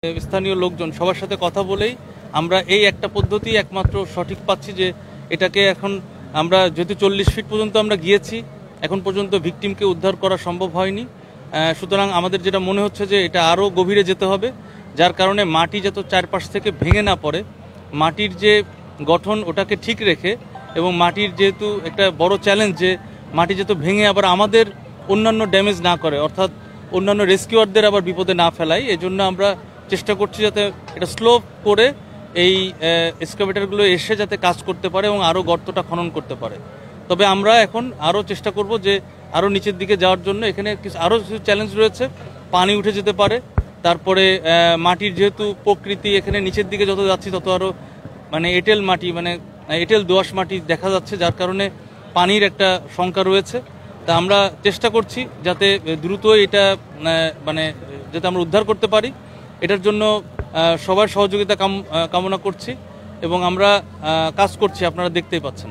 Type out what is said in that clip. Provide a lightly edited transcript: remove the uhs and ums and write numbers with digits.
স্থানীয় লোকজন সবার সাথে কথা বলেই আমরা এই একটা পদ্ধতি একমাত্র সঠিক পাচ্ছি যে এটাকে এখন আমরা যেহেতু 40 ফিট পর্যন্ত আমরা গিয়েছি, এখন পর্যন্ত ভিকটিমকে উদ্ধার করা সম্ভব হয়নি। সুতরাং আমাদের যেটা মনে হচ্ছে যে এটা আরও গভীরে যেতে হবে, যার কারণে মাটি যাতে চারপাশ থেকে ভেঙে না পড়ে, মাটির যে গঠন ওটাকে ঠিক রেখে, এবং মাটির যেহেতু একটা বড় চ্যালেঞ্জ যে মাটি যাতে ভেঙে আবার আমাদের অন্যান্য ড্যামেজ না করে, অর্থাৎ অন্যান্য রেস্কিউয়ারদের আবার বিপদে না ফেলাই, এজন্য আমরা চেষ্টা করছি যাতে এটা স্লো করে এই এক্সকাভেটরগুলো এসে যাতে কাজ করতে পারে এবং আরও গর্তটা খনন করতে পারে। তবে আমরা এখন আরও চেষ্টা করব যে আরও নিচের দিকে যাওয়ার জন্য। এখানে আরও কিছু চ্যালেঞ্জ রয়েছে, পানি উঠে যেতে পারে, তারপরে মাটির যেহেতু প্রকৃতি এখানে নিচের দিকে যত যাচ্ছি তত আরও এঁটেল মাটি, এঁটেল দোআঁশ মাটি দেখা যাচ্ছে, যার কারণে পানির একটা শঙ্কা রয়েছে। তা আমরা চেষ্টা করছি যাতে দ্রুত এটা যাতে আমরা উদ্ধার করতে পারি, এটার জন্য সবার সহযোগিতা কামনা করছি এবং আমরা কাজ করছি, আপনারা দেখতেই পাচ্ছেন।